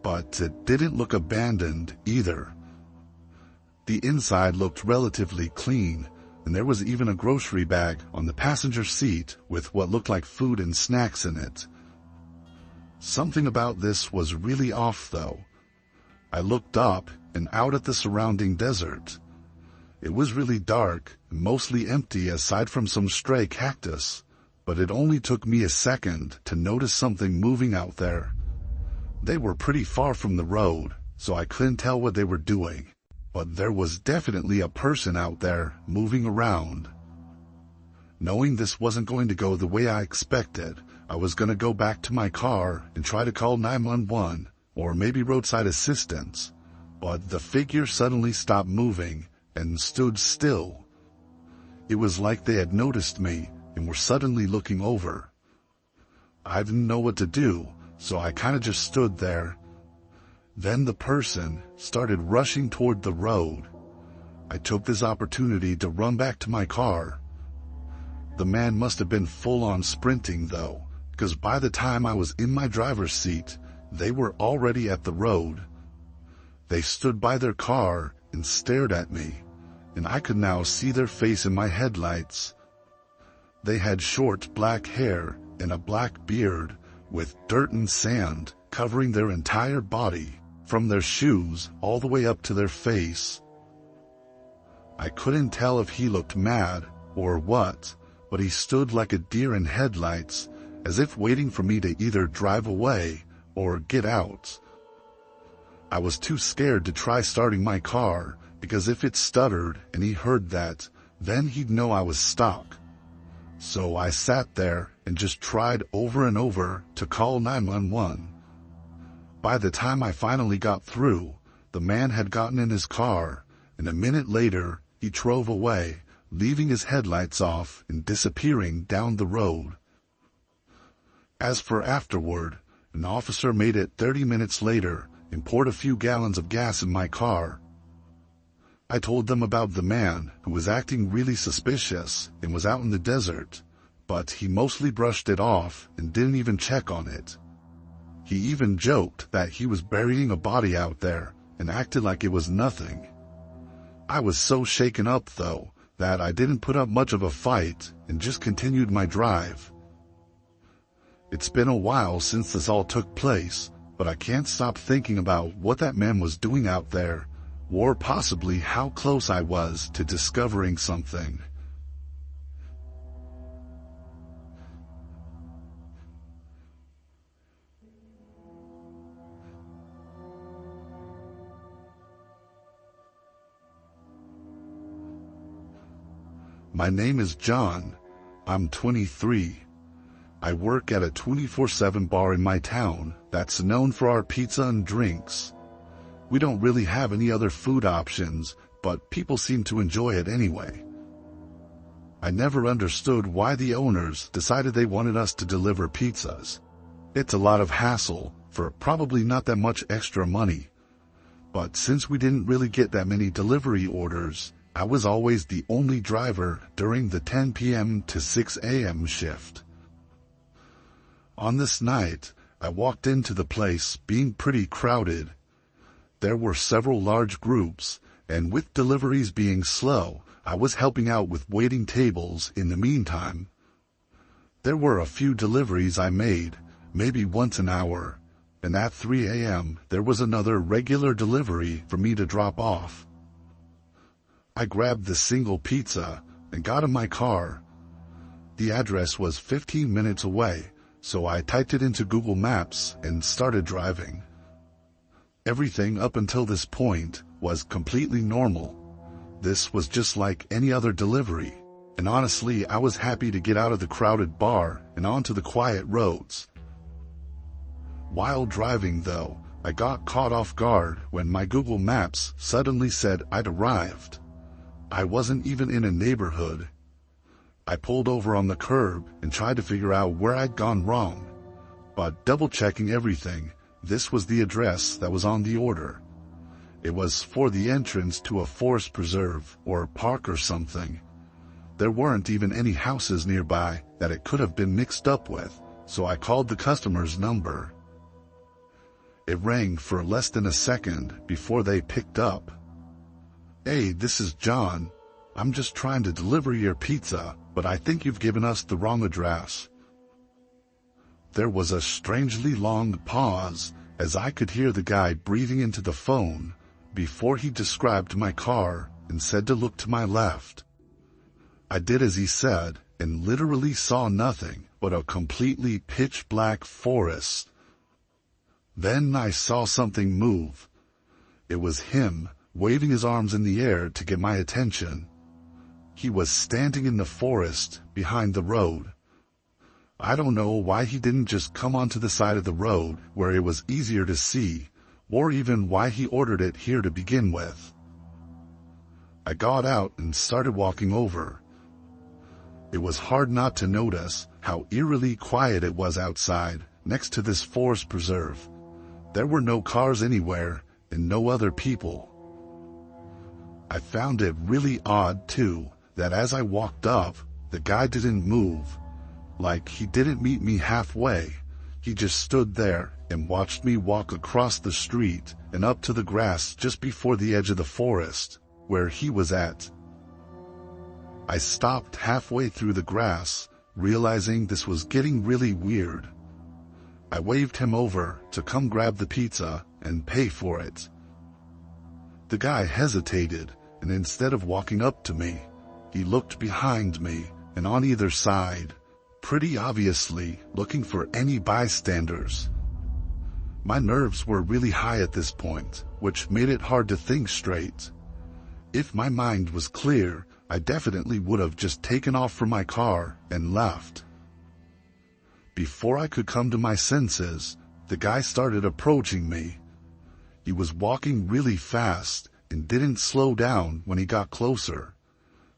but it didn't look abandoned either. The inside looked relatively clean, and there was even a grocery bag on the passenger seat with what looked like food and snacks in it. Something about this was really off though. I looked up and out at the surrounding desert. It was really dark and mostly empty aside from some stray cactus, but it only took me a second to notice something moving out there. They were pretty far from the road, so I couldn't tell what they were doing, but there was definitely a person out there moving around. Knowing this wasn't going to go the way I expected, I was going to go back to my car and try to call 911 or maybe roadside assistance, but the figure suddenly stopped moving and stood still. It was like they had noticed me and were suddenly looking over. I didn't know what to do, so I kind of just stood there. Then the person started rushing toward the road. I took this opportunity to run back to my car. The man must have been full-on sprinting though, because by the time I was in my driver's seat, they were already at the road. They stood by their car and stared at me, and I could now see their face in my headlights. They had short black hair and a black beard with dirt and sand covering their entire body, from their shoes all the way up to their face. I couldn't tell if he looked mad or what, but he stood like a deer in headlights, as if waiting for me to either drive away or get out. I was too scared to try starting my car, because if it stuttered and he heard that, then he'd know I was stuck. So I sat there and just tried over and over to call 911. By the time I finally got through, the man had gotten in his car, and a minute later he drove away, leaving his headlights off and disappearing down the road. As for afterward, an officer made it 30 minutes later and poured a few gallons of gas in my car. I told them about the man who was acting really suspicious and was out in the desert, but he mostly brushed it off and didn't even check on it. He even joked that he was burying a body out there and acted like it was nothing. I was so shaken up, though, that I didn't put up much of a fight and just continued my drive. It's been a while since this all took place, but I can't stop thinking about what that man was doing out there, or possibly how close I was to discovering something. My name is John. I'm 23. I work at a 24/7 bar in my town that's known for our pizza and drinks. We don't really have any other food options, but people seem to enjoy it anyway. I never understood why the owners decided they wanted us to deliver pizzas. It's a lot of hassle for probably not that much extra money. But since we didn't really get that many delivery orders, I was always the only driver during the 10 p.m. to 6 a.m. shift. On this night, I walked into the place being pretty crowded. There were several large groups, and with deliveries being slow, I was helping out with waiting tables in the meantime. There were a few deliveries I made, maybe once an hour, and at 3 a.m. there was another regular delivery for me to drop off. I grabbed the single pizza and got in my car. The address was 15 minutes away, so I typed it into Google Maps and started driving. Everything up until this point was completely normal. This was just like any other delivery, and honestly, I was happy to get out of the crowded bar and onto the quiet roads. While driving, though, I got caught off guard when my Google Maps suddenly said I'd arrived. I wasn't even in a neighborhood. I pulled over on the curb and tried to figure out where I'd gone wrong. But double-checking everything, this was the address that was on the order. It was for the entrance to a forest preserve or park or something. There weren't even any houses nearby that it could have been mixed up with, so I called the customer's number. It rang for less than a second before they picked up. "Hey, this is John. I'm just trying to deliver your pizza, but I think you've given us the wrong address." There was a strangely long pause as I could hear the guy breathing into the phone before he described my car and said to look to my left. I did as he said and literally saw nothing but a completely pitch-black forest. Then I saw something move. It was him, waving his arms in the air to get my attention. He was standing in the forest behind the road. I don't know why he didn't just come onto the side of the road where it was easier to see, or even why he ordered it here to begin with. I got out and started walking over. It was hard not to notice how eerily quiet it was outside next to this forest preserve. There were no cars anywhere and no other people. I found it really odd, too, that as I walked up, the guy didn't move. Like he didn't meet me halfway. He just stood there and watched me walk across the street and up to the grass just before the edge of the forest, where he was at. I stopped halfway through the grass, realizing this was getting really weird. I waved him over to come grab the pizza and pay for it. The guy hesitated, and instead of walking up to me, he looked behind me and on either side, pretty obviously looking for any bystanders. My nerves were really high at this point, which made it hard to think straight. If my mind was clear, I definitely would have just taken off from my car and left. Before I could come to my senses, the guy started approaching me. He was walking really fast and didn't slow down when he got closer.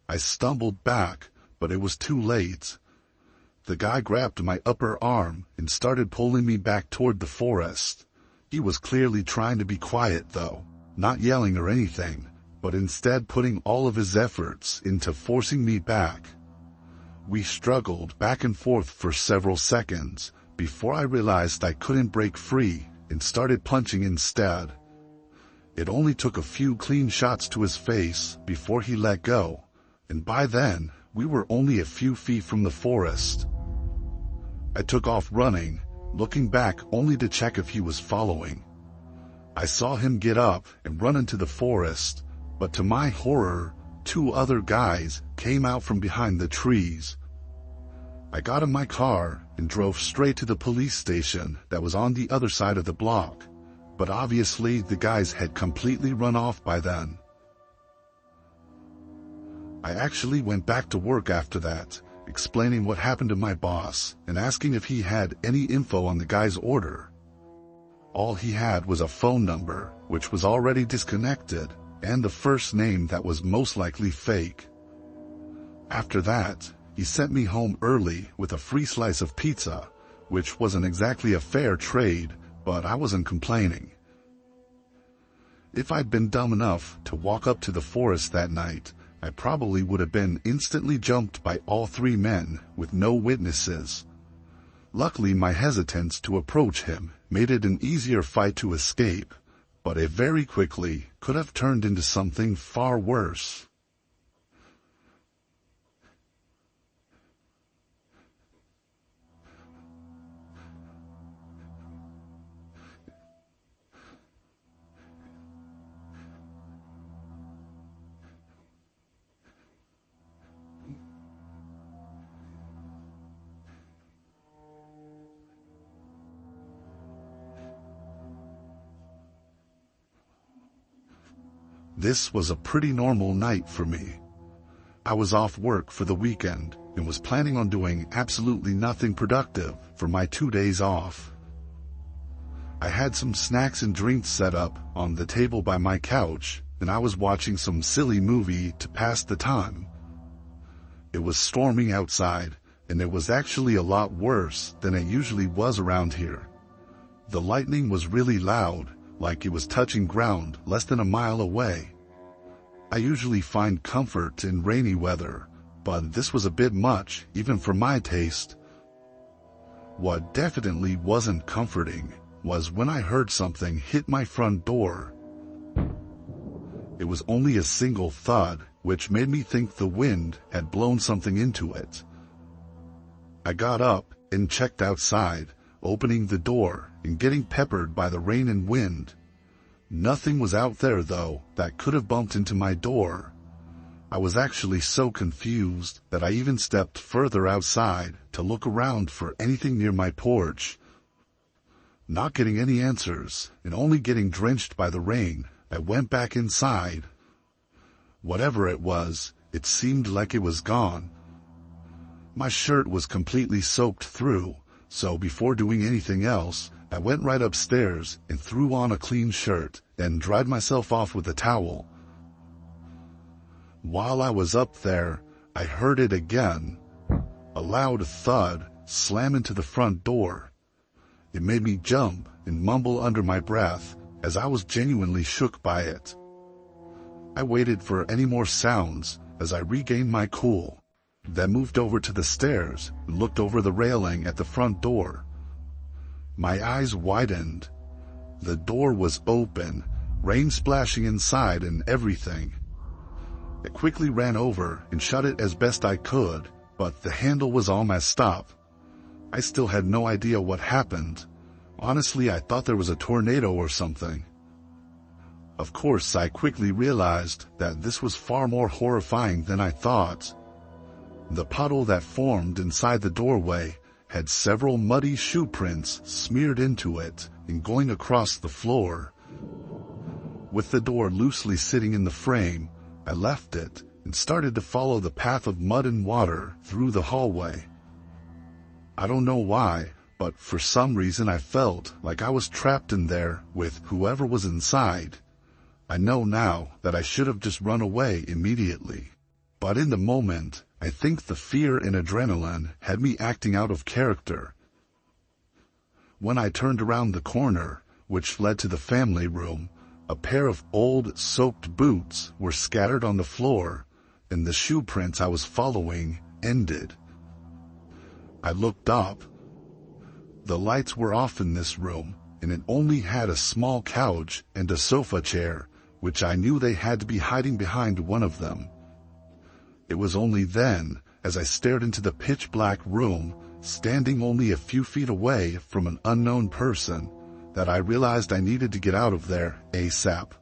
I stumbled back, but it was too late. The guy grabbed my upper arm and started pulling me back toward the forest. He was clearly trying to be quiet though, not yelling or anything, but instead putting all of his efforts into forcing me back. We struggled back and forth for several seconds before I realized I couldn't break free and started punching instead. It only took a few clean shots to his face before he let go, and by then, we were only a few feet from the forest. I took off running, looking back only to check if he was following. I saw him get up and run into the forest, but to my horror, 2 other guys came out from behind the trees. I got in my car and drove straight to the police station that was on the other side of the block, but obviously the guys had completely run off by then. I actually went back to work after that, explaining what happened to my boss and asking if he had any info on the guy's order. All he had was a phone number, which was already disconnected, and the first name that was most likely fake. After that, he sent me home early with a free slice of pizza, which wasn't exactly a fair trade, but I wasn't complaining. If I'd been dumb enough to walk up to the forest that night, I probably would have been instantly jumped by all 3 men with no witnesses. Luckily, my hesitance to approach him made it an easier fight to escape, but it very quickly could have turned into something far worse. This was a pretty normal night for me. I was off work for the weekend and was planning on doing absolutely nothing productive for my 2 days off. I had some snacks and drinks set up on the table by my couch, and I was watching some silly movie to pass the time. It was storming outside, and it was actually a lot worse than it usually was around here. The lightning was really loud, like it was touching ground less than a mile away. I usually find comfort in rainy weather, but this was a bit much even for my taste. What definitely wasn't comforting was when I heard something hit my front door. It was only a single thud, which made me think the wind had blown something into it. I got up and checked outside, opening the door and getting peppered by the rain and wind. Nothing was out there though that could have bumped into my door. I was actually so confused that I even stepped further outside to look around for anything near my porch. Not getting any answers and only getting drenched by the rain, I went back inside. Whatever it was, it seemed like it was gone. My shirt was completely soaked through, so before doing anything else, I went right upstairs and threw on a clean shirt and dried myself off with a towel. While I was up there, I heard it again. A loud thud slam into the front door. It made me jump and mumble under my breath as I was genuinely shook by it. I waited for any more sounds as I regained my cool, then moved over to the stairs and looked over the railing at the front door. My eyes widened. The door was open, rain splashing inside and everything. I quickly ran over and shut it as best I could, but the handle was all messed up. I still had no idea what happened. Honestly, I thought there was a tornado or something. Of course, I quickly realized that this was far more horrifying than I thought. The puddle that formed inside the doorway had several muddy shoe prints smeared into it and going across the floor. With the door loosely sitting in the frame, I left it and started to follow the path of mud and water through the hallway. I don't know why, but for some reason I felt like I was trapped in there with whoever was inside. I know now that I should have just run away immediately. But in the moment, I think the fear and adrenaline had me acting out of character. When I turned around the corner, which led to the family room. A pair of old, soaked boots were scattered on the floor, and the shoe prints I was following ended. I looked up. The lights were off in this room, and it only had a small couch and a sofa chair, which I knew they had to be hiding behind one of them. It was only then, as I stared into the pitch-black room, standing only a few feet away from an unknown person, that I realized I needed to get out of there ASAP.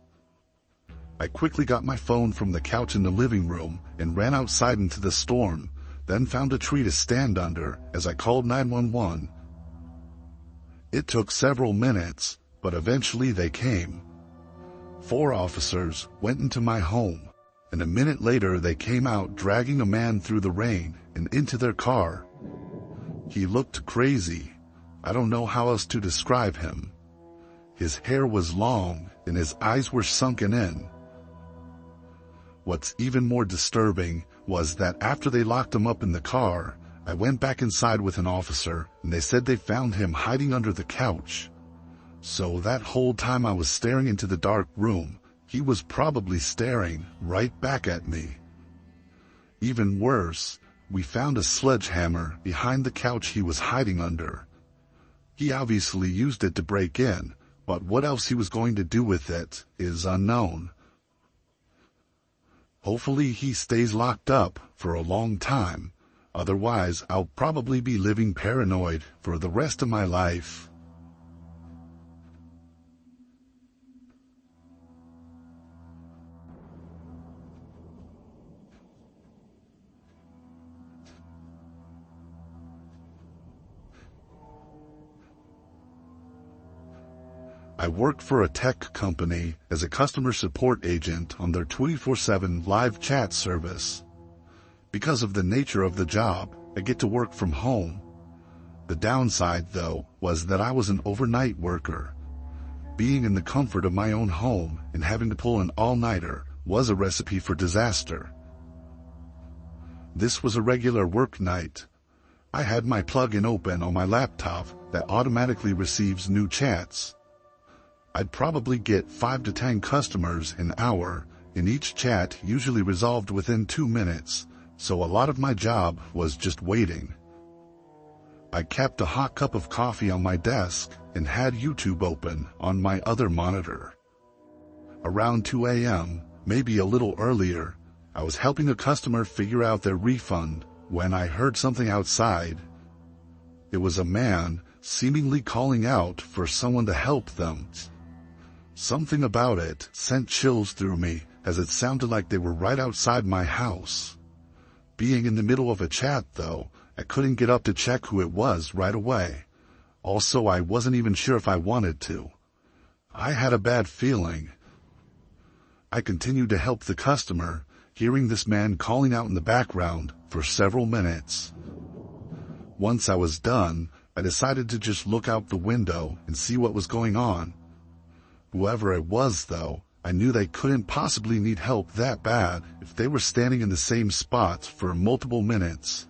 I quickly got my phone from the couch in the living room and ran outside into the storm, then found a tree to stand under as I called 911. It took several minutes, but eventually they came. 4 officers went into my home, and a minute later they came out dragging a man through the rain and into their car. He looked crazy. I don't know how else to describe him. His hair was long and his eyes were sunken in. What's even more disturbing was that after they locked him up in the car, I went back inside with an officer and they said they found him hiding under the couch. So that whole time I was staring into the dark room, he was probably staring right back at me. Even worse, we found a sledgehammer behind the couch he was hiding under. He obviously used it to break in, but what else he was going to do with it is unknown. Hopefully he stays locked up for a long time, otherwise I'll probably be living paranoid for the rest of my life. I worked for a tech company as a customer support agent on their 24/7 live chat service. Because of the nature of the job, I get to work from home. The downside, though, was that I was an overnight worker. Being in the comfort of my own home and having to pull an all-nighter was a recipe for disaster. This was a regular work night. I had my plug-in open on my laptop that automatically receives new chats. I'd probably get 5 to 10 customers an hour, and each chat usually resolved within 2 minutes, so a lot of my job was just waiting. I kept a hot cup of coffee on my desk and had YouTube open on my other monitor. Around 2 a.m., maybe a little earlier, I was helping a customer figure out their refund when I heard something outside. It was a man seemingly calling out for someone to help them. Something about it sent chills through me, as it sounded like they were right outside my house. Being in the middle of a chat, though, I couldn't get up to check who it was right away. Also, I wasn't even sure if I wanted to. I had a bad feeling. I continued to help the customer, hearing this man calling out in the background for several minutes. Once I was done, I decided to just look out the window and see what was going on. Whoever it was, though, I knew they couldn't possibly need help that bad if they were standing in the same spot for multiple minutes.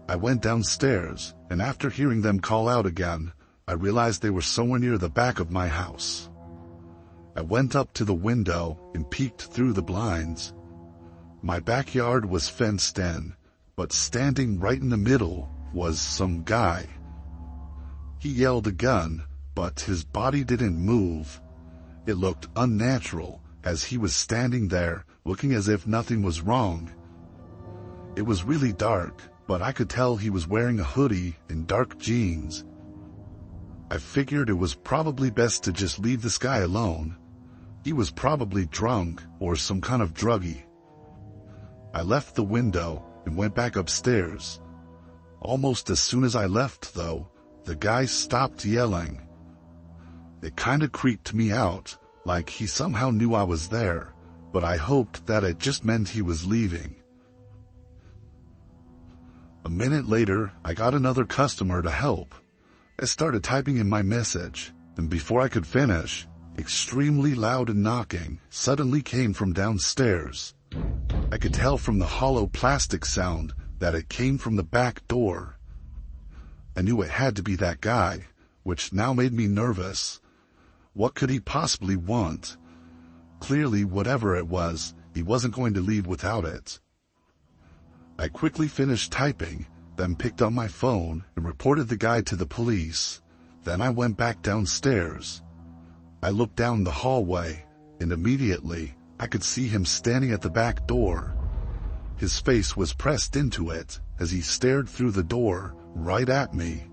I went downstairs, and after hearing them call out again, I realized they were somewhere near the back of my house. I went up to the window and peeked through the blinds. My backyard was fenced in, but standing right in the middle was some guy. He yelled a gun, but his body didn't move. It looked unnatural, as he was standing there, looking as if nothing was wrong. It was really dark, but I could tell he was wearing a hoodie and dark jeans. I figured it was probably best to just leave this guy alone. He was probably drunk or some kind of druggie. I left the window and went back upstairs. Almost as soon as I left, though, the guy stopped yelling. It kinda creeped me out, like he somehow knew I was there, but I hoped that it just meant he was leaving. A minute later, I got another customer to help. I started typing in my message, and before I could finish, extremely loud knocking suddenly came from downstairs. I could tell from the hollow plastic sound that it came from the back door. I knew it had to be that guy, which now made me nervous. What could he possibly want? Clearly, whatever it was, he wasn't going to leave without it. I quickly finished typing, then picked up my phone and reported the guy to the police. Then I went back downstairs. I looked down the hallway, and immediately, I could see him standing at the back door. His face was pressed into it as he stared through the door right at me.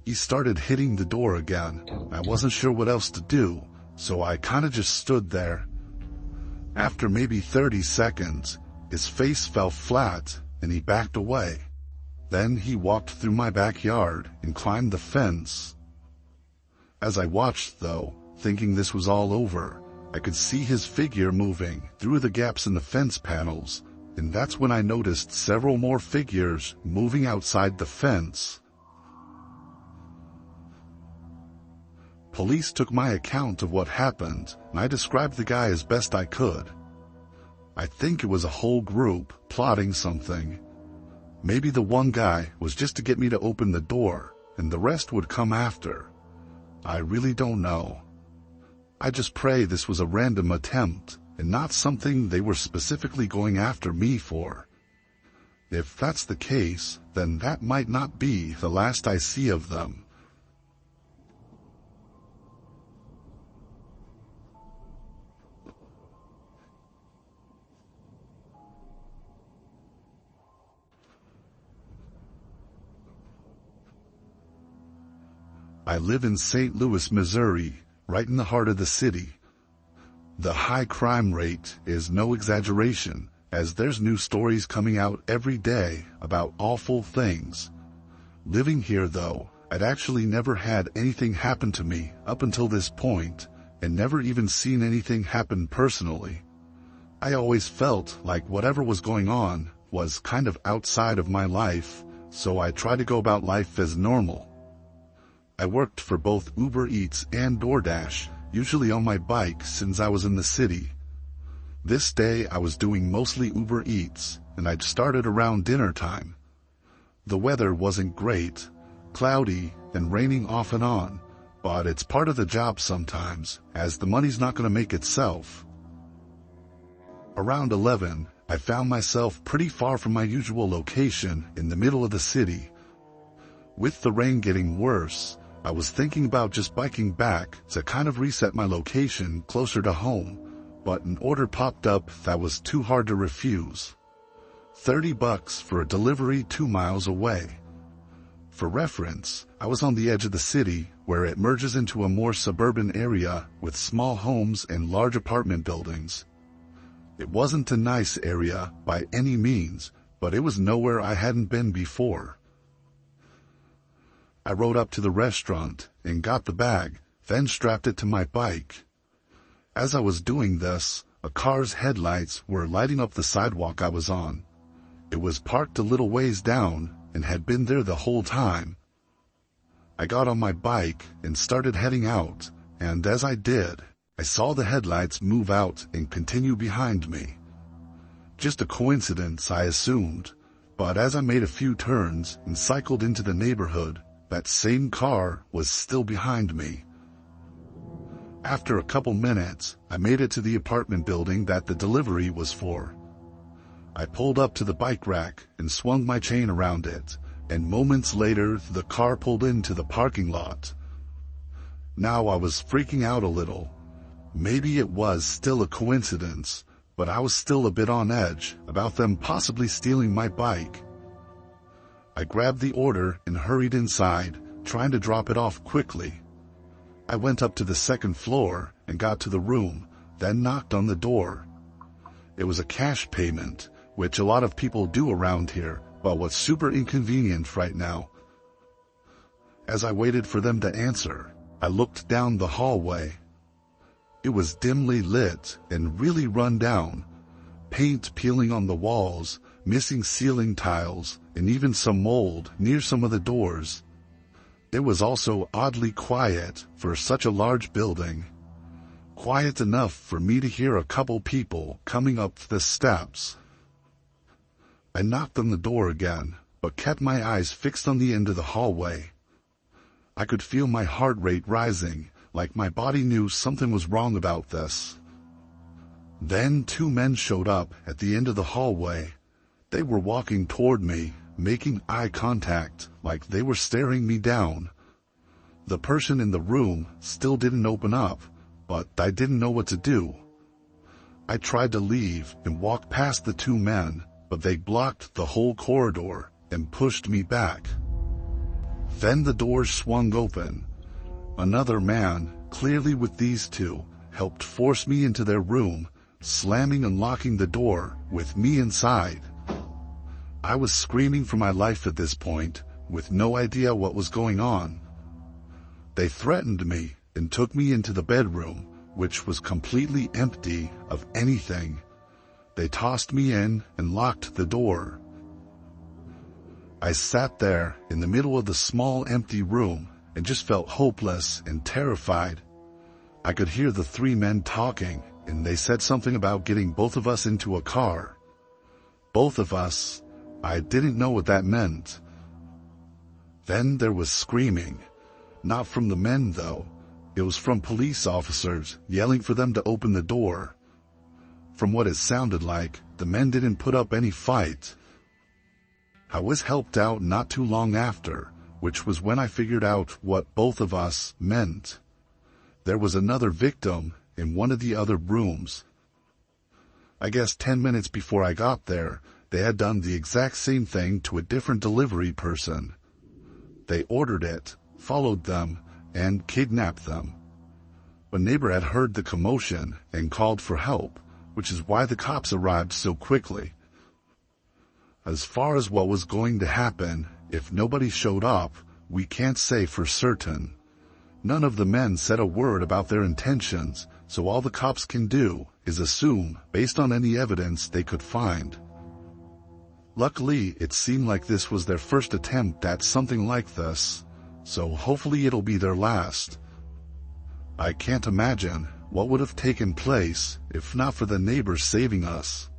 He started hitting the door again. I wasn't sure what else to do, so I kinda just stood there. After maybe 30 seconds, his face fell flat and he backed away. Then he walked through my backyard and climbed the fence. As I watched though, thinking this was all over, I could see his figure moving through the gaps in the fence panels, and that's when I noticed several more figures moving outside the fence. Police took my account of what happened, and I described the guy as best I could. I think it was a whole group plotting something. Maybe the one guy was just to get me to open the door, and the rest would come after. I really don't know. I just pray this was a random attempt, and not something they were specifically going after me for. If that's the case, then that might not be the last I see of them. I live in St. Louis, Missouri, right in the heart of the city. The high crime rate is no exaggeration, as there's new stories coming out every day about awful things. Living here though, I'd actually never had anything happen to me up until this point, and never even seen anything happen personally. I always felt like whatever was going on was kind of outside of my life, so I try to go about life as normal. I worked for both Uber Eats and DoorDash, usually on my bike since I was in the city. This day I was doing mostly Uber Eats, and I'd started around dinner time. The weather wasn't great, cloudy and raining off and on, but it's part of the job sometimes, as the money's not going to make itself. Around 11, I found myself pretty far from my usual location in the middle of the city. With the rain getting worse, I was thinking about just biking back to kind of reset my location closer to home, but an order popped up that was too hard to refuse. $30 for a delivery 2 miles away. For reference, I was on the edge of the city where it merges into a more suburban area with small homes and large apartment buildings. It wasn't a nice area by any means, but it was nowhere I hadn't been before. I rode up to the restaurant and got the bag, then strapped it to my bike. As I was doing this, a car's headlights were lighting up the sidewalk I was on. It was parked a little ways down and had been there the whole time. I got on my bike and started heading out, and as I did, I saw the headlights move out and continue behind me. Just a coincidence, I assumed, but as I made a few turns and cycled into the neighborhood, that same car was still behind me. After a couple minutes, I made it to the apartment building that the delivery was for. I pulled up to the bike rack and swung my chain around it, and moments later the car pulled into the parking lot. Now I was freaking out a little. Maybe it was still a coincidence, but I was still a bit on edge about them possibly stealing my bike. I grabbed the order and hurried inside, trying to drop it off quickly. I went up to the second floor and got to the room, then knocked on the door. It was a cash payment, which a lot of people do around here, but was super inconvenient right now. As I waited for them to answer, I looked down the hallway. It was dimly lit and really run down, paint peeling on the walls, missing ceiling tiles, and even some mold near some of the doors. It was also oddly quiet for such a large building. Quiet enough for me to hear a couple people coming up the steps. I knocked on the door again, but kept my eyes fixed on the end of the hallway. I could feel my heart rate rising, like my body knew something was wrong about this. Then 2 men showed up at the end of the hallway. They were walking toward me, making eye contact, like they were staring me down. The person in the room still didn't open up, but I didn't know what to do. I tried to leave and walk past the 2 men, but they blocked the whole corridor and pushed me back. Then the doors swung open. Another man, clearly with these 2, helped force me into their room, slamming and locking the door with me inside. I was screaming for my life at this point, with no idea what was going on. They threatened me and took me into the bedroom, which was completely empty of anything. They tossed me in and locked the door. I sat there in the middle of the small empty room and just felt hopeless and terrified. I could hear the 3 men talking, and they said something about getting both of us into a car. Both of us. I didn't know what that meant. Then there was screaming. Not from the men though. It was from police officers yelling for them to open the door. From what it sounded like, the men didn't put up any fight. I was helped out not too long after, which was when I figured out what both of us meant. There was another victim in one of the other rooms. I guess 10 minutes before I got there, they had done the exact same thing to a different delivery person. They ordered it, followed them, and kidnapped them. A neighbor had heard the commotion and called for help, which is why the cops arrived so quickly. As far as what was going to happen, if nobody showed up, we can't say for certain. None of the men said a word about their intentions, so all the cops can do is assume based on any evidence they could find. Luckily, it seemed like this was their first attempt at something like this, so hopefully it'll be their last. I can't imagine what would have taken place if not for the neighbors saving us.